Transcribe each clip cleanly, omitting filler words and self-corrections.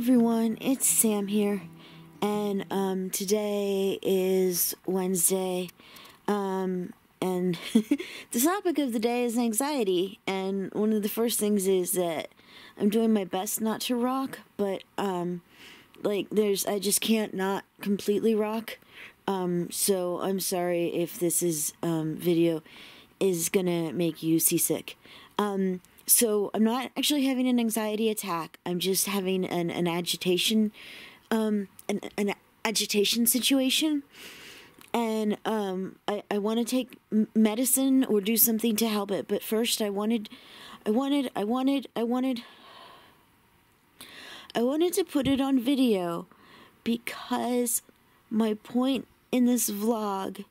everyone, it's Sam here, and today is Wednesday, and the topic of the day is anxiety, and one of the first things is that I'm doing my best not to rock, but I just can't not completely rock, so I'm sorry if this video is gonna make you seasick. So I'm not actually having an anxiety attack. I'm just having an agitation, an agitation situation, and I want to take medicine or do something to help it. But first, I wanted to put it on video because my point in this vlog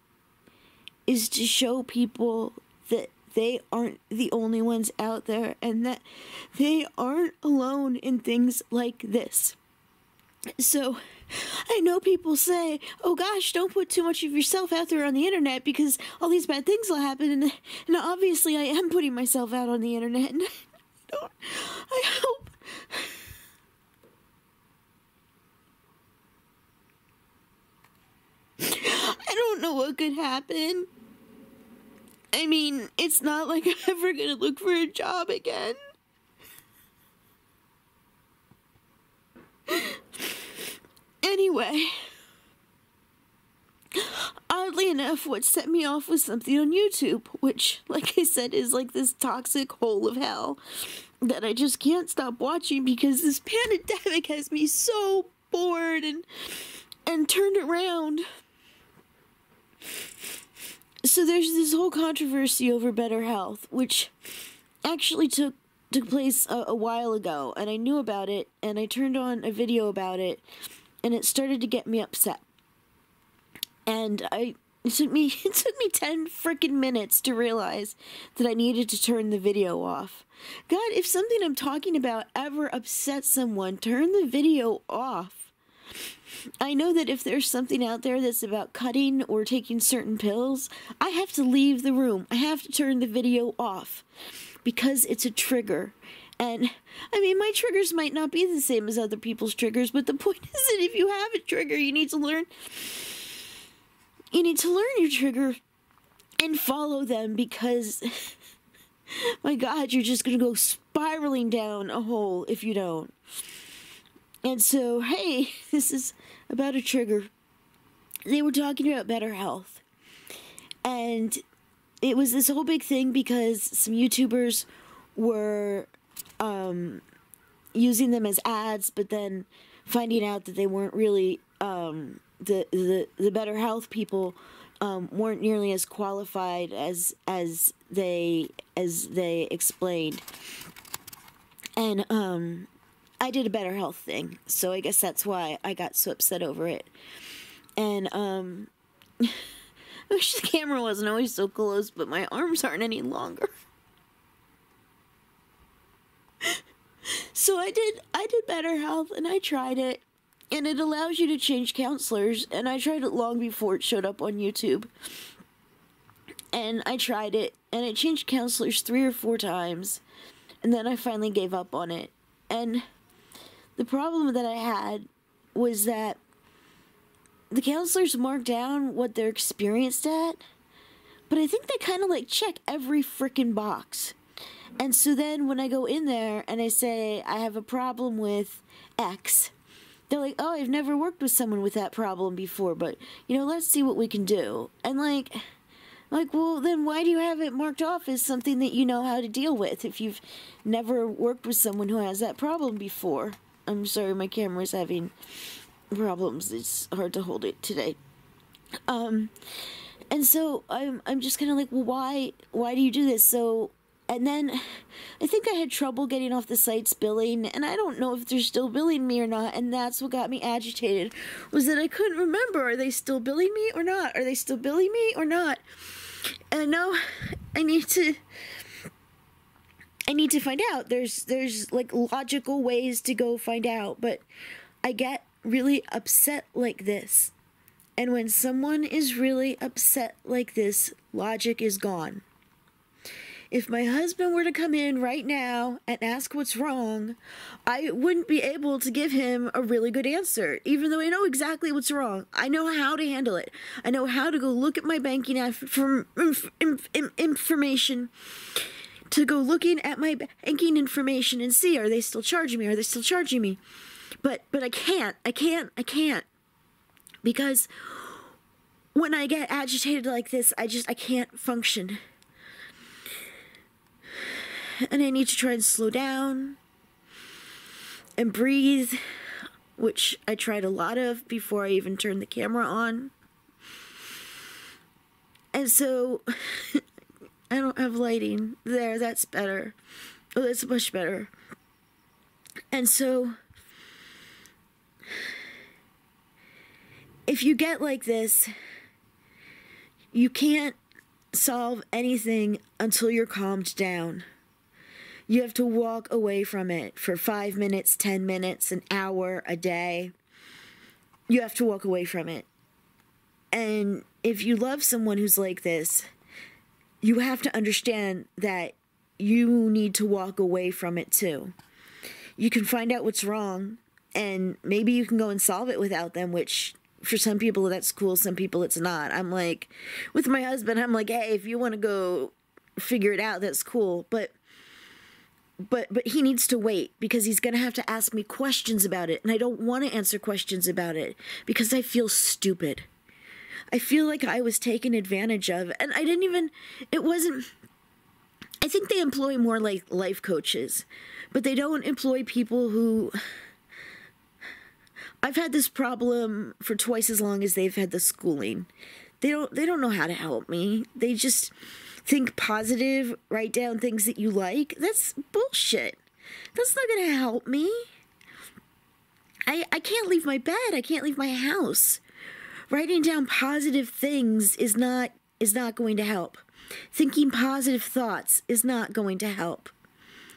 is to show people that they aren't the only ones out there and that they aren't alone in things like this. So, I know people say, oh gosh, don't put too much of yourself out there on the internet because all these bad things will happen, and obviously I am putting myself out on the internet, and I hope... I don't know what could happen. I mean, it's not like I'm ever gonna look for a job again. Anyway, oddly enough, what set me off was something on YouTube, which, like I said, is like this toxic hole of hell that I just can't stop watching because this pandemic has me so bored and turned around. So there's this whole controversy over better health, which actually took place a while ago, and I knew about it, and I turned on a video about it, and it started to get me upset. And it took me 10 freaking minutes to realize that I needed to turn the video off. God, if something I'm talking about ever upsets someone, turn the video off. I know that if there's something out there that's about cutting or taking certain pills, I have to leave the room. I have to turn the video off because it's a trigger. And, I mean, my triggers might not be the same as other people's triggers, but the point is that if you have a trigger, you need to learn your trigger and follow them because, my God, you're just going to go spiraling down a hole if you don't. And so, hey, this is about a trigger. They were talking about better health. And it was this whole big thing because some YouTubers were using them as ads, but then finding out that they weren't really, the better health people weren't nearly as qualified as they explained. And, I did a better health thing, so I guess that's why I got so upset over it. And, I wish the camera wasn't always so close, but my arms aren't any longer. So I did better health, and I tried it, and it allows you to change counselors, and I tried it long before it showed up on YouTube. And I tried it, and I changed counselors 3 or 4 times, and then I finally gave up on it. And the problem that I had was that the counselors mark down what they're experienced at, but I think they kind of like check every frickin' box. And so then when I go in there and I say I have a problem with X, they're like, oh, I've never worked with someone with that problem before, but, you know, let's see what we can do. And like, well, then why do you have it marked off as something that you know how to deal with if you've never worked with someone who has that problem before? I'm sorry, my camera's having problems. It's hard to hold it today. And so I'm just kind of like, well, why do you do this? So, and then I think I had trouble getting off the site's billing, and I don't know if they're still billing me or not, and that's what got me agitated, was that I couldn't remember, are they still billing me or not? Are they still billing me or not? And I know I need to find out. There's like logical ways to go find out, but I get really upset like this. And when someone is really upset like this, logic is gone. if my husband were to come in right now and ask what's wrong, I wouldn't be able to give him a really good answer, even though I know exactly what's wrong. I know how to handle it. I know how to go look at my banking information, to go looking at my banking information and see, are they still charging me? Are they still charging me? But I can't. Because when I get agitated like this, I can't function. And I need to try and slow down and breathe, which I tried a lot of before I even turned the camera on. And so I don't have lighting there. That's better. Oh, that's much better. And so if you get like this, you can't solve anything until you're calmed down. You have to walk away from it for 5 minutes, 10 minutes, an hour, a day. You have to walk away from it. And if you love someone who's like this, you have to understand that you need to walk away from it too. You can find out what's wrong, and maybe you can go and solve it without them, which for some people that's cool, some people it's not. I'm like, with my husband, I'm like, hey, if you want to go figure it out, that's cool. But he needs to wait, because he's going to have to ask me questions about it. And I don't want to answer questions about it because I feel stupid. I feel like I was taken advantage of. And I think they employ more like life coaches, but they don't employ people who... I've had this problem for twice as long as they've had the schooling. They don't know how to help me. They just think positive, write down things that you like. That's bullshit. That's not going to help me. I can't leave my bed. I can't leave my house. Writing down positive things is not going to help. Thinking positive thoughts is not going to help.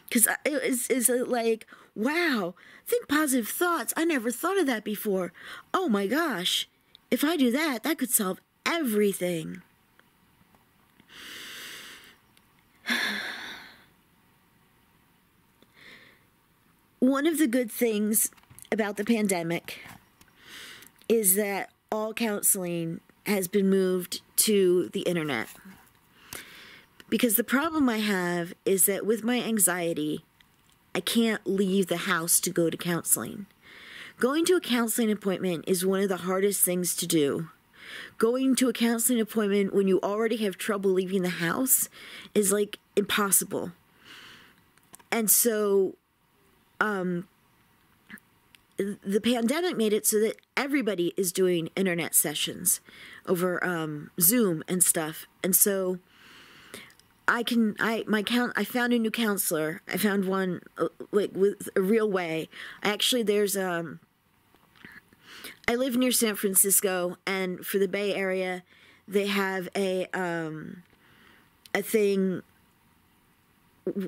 Because it's like, wow, think positive thoughts. I never thought of that before. Oh my gosh. If I do that, that could solve everything. One of the good things about the pandemic is that all counseling has been moved to the internet. Because the problem I have is that with my anxiety, I can't leave the house to go to counseling. Going to a counseling appointment is one of the hardest things to do. Going to a counseling appointment when you already have trouble leaving the house is like impossible. And so, the pandemic made it so that everybody is doing internet sessions over Zoom and stuff. And so I found a new counselor. I found one like with a real way. I live near San Francisco, and for the Bay Area, they have a thing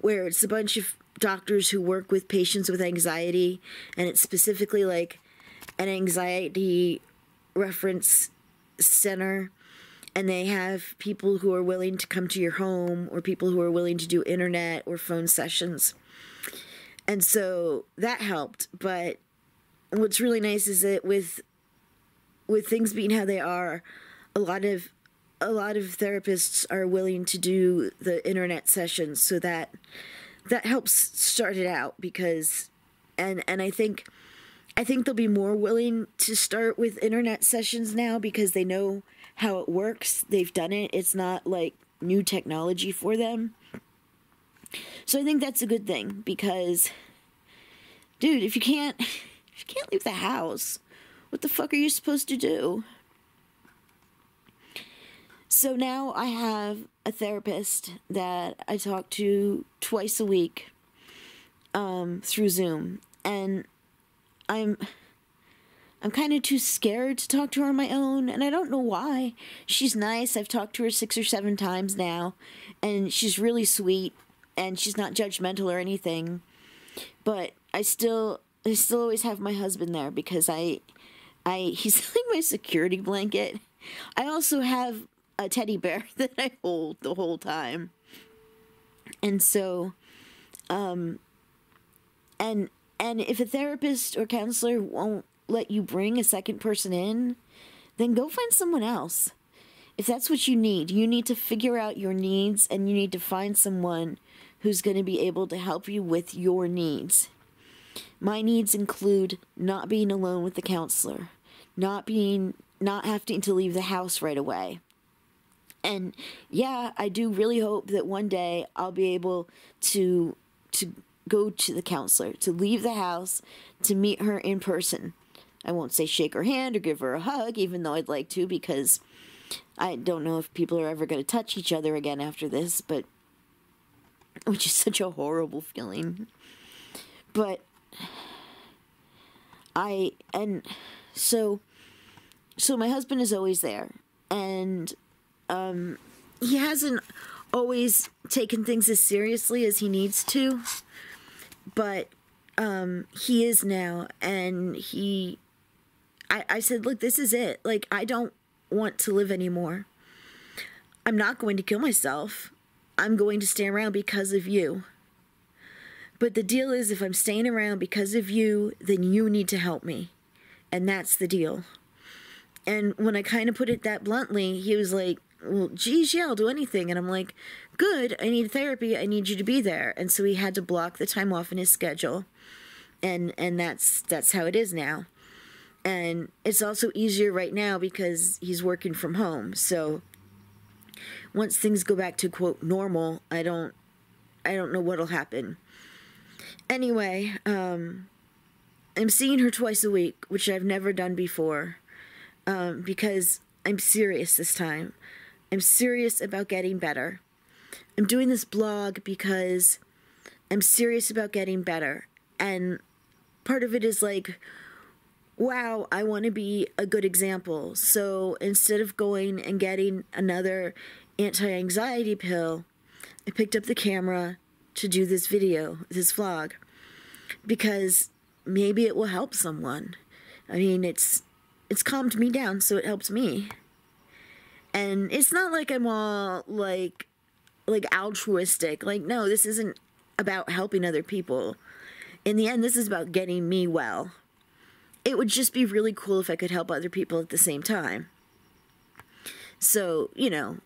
where it's a bunch of doctors who work with patients with anxiety, and it's specifically like an anxiety reference center, and they have people who are willing to come to your home, or people who are willing to do internet or phone sessions. And so that helped. But what's really nice is that with things being how they are, a lot of therapists are willing to do the internet sessions, so that helps start it out. Because and I think they'll be more willing to start with internet sessions now, because they know how it works. They've done it. It's not like new technology for them. So I think that's a good thing, because dude, if you can't leave the house, what the fuck are you supposed to do? So now I have a therapist that I talk to twice a week through Zoom, and I'm kind of too scared to talk to her on my own, and I don't know why. She's nice. I've talked to her 6 or 7 times now, and she's really sweet, and she's not judgmental or anything. But I still always have my husband there, because he's like my security blanket. I also have a teddy bear that I hold the whole time. And so, and if a therapist or counselor won't let you bring a second person in, then go find someone else. If that's what you need to figure out your needs, and you need to find someone who's going to be able to help you with your needs. My needs include not being alone with the counselor, not having to leave the house right away. And yeah, I do really hope that one day I'll be able to go to the counselor, to leave the house, to meet her in person. I won't say shake her hand or give her a hug, even though I'd like to, because I don't know if people are ever going to touch each other again after this, but which is such a horrible feeling. But so my husband is always there, and he hasn't always taken things as seriously as he needs to, but he is now. And I said, look, this is it. Like, I don't want to live anymore. I'm not going to kill myself. I'm going to stay around because of you. But the deal is, if I'm staying around because of you, then you need to help me. And that's the deal. And when I kind of put it that bluntly, he was like, well, geez, yeah, I'll do anything. And I'm like, good, I need therapy. I need you to be there. And so he had to block the time off in his schedule. And that's how it is now. And it's also easier right now because he's working from home. So once things go back to, quote, normal, I don't know what'll happen. Anyway, I'm seeing her twice a week, which I've never done before, because I'm serious this time. I'm serious about getting better. I'm doing this blog because I'm serious about getting better. And part of it is like, wow, I want to be a good example. So instead of going and getting another anti-anxiety pill, I picked up the camera to do this video, this vlog, because maybe it will help someone. I mean, it's calmed me down, so it helps me. And it's not like I'm all like altruistic. Like, no, this isn't about helping other people. In the end, this is about getting me well. It would just be really cool if I could help other people at the same time. So, you know,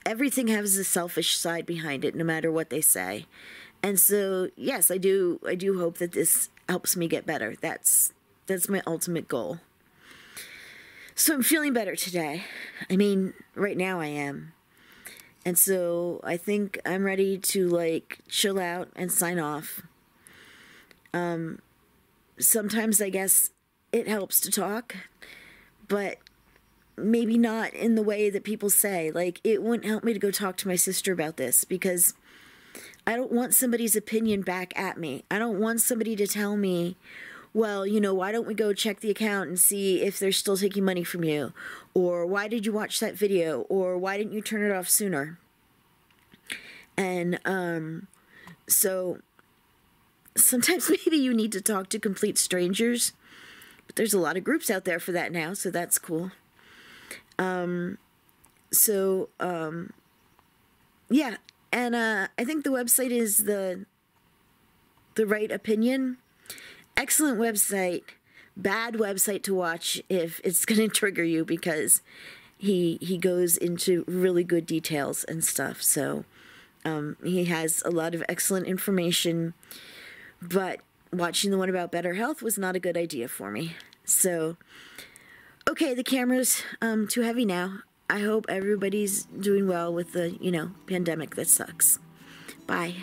everything has a selfish side behind it, no matter what they say. And so, yes, I do hope that this helps me get better. That's my ultimate goal. So I'm feeling better today. I mean, right now I am. And so I think I'm ready to, like, chill out and sign off. Sometimes I guess it helps to talk, but maybe not in the way that people say. Like, it wouldn't help me to go talk to my sister about this, because I don't want somebody's opinion back at me. I don't want somebody to tell me, well, you know, why don't we go check the account and see if they're still taking money from you? Or why did you watch that video? Or why didn't you turn it off sooner? And so sometimes maybe you need to talk to complete strangers, but there's a lot of groups out there for that now, so that's cool. Yeah, and I think the website is the Right Opinion. Excellent website, bad website to watch if it's going to trigger you, because he goes into really good details and stuff. So he has a lot of excellent information, but watching the one about better health was not a good idea for me. So, okay, the camera's too heavy now. I hope everybody's doing well with the, pandemic that sucks. Bye.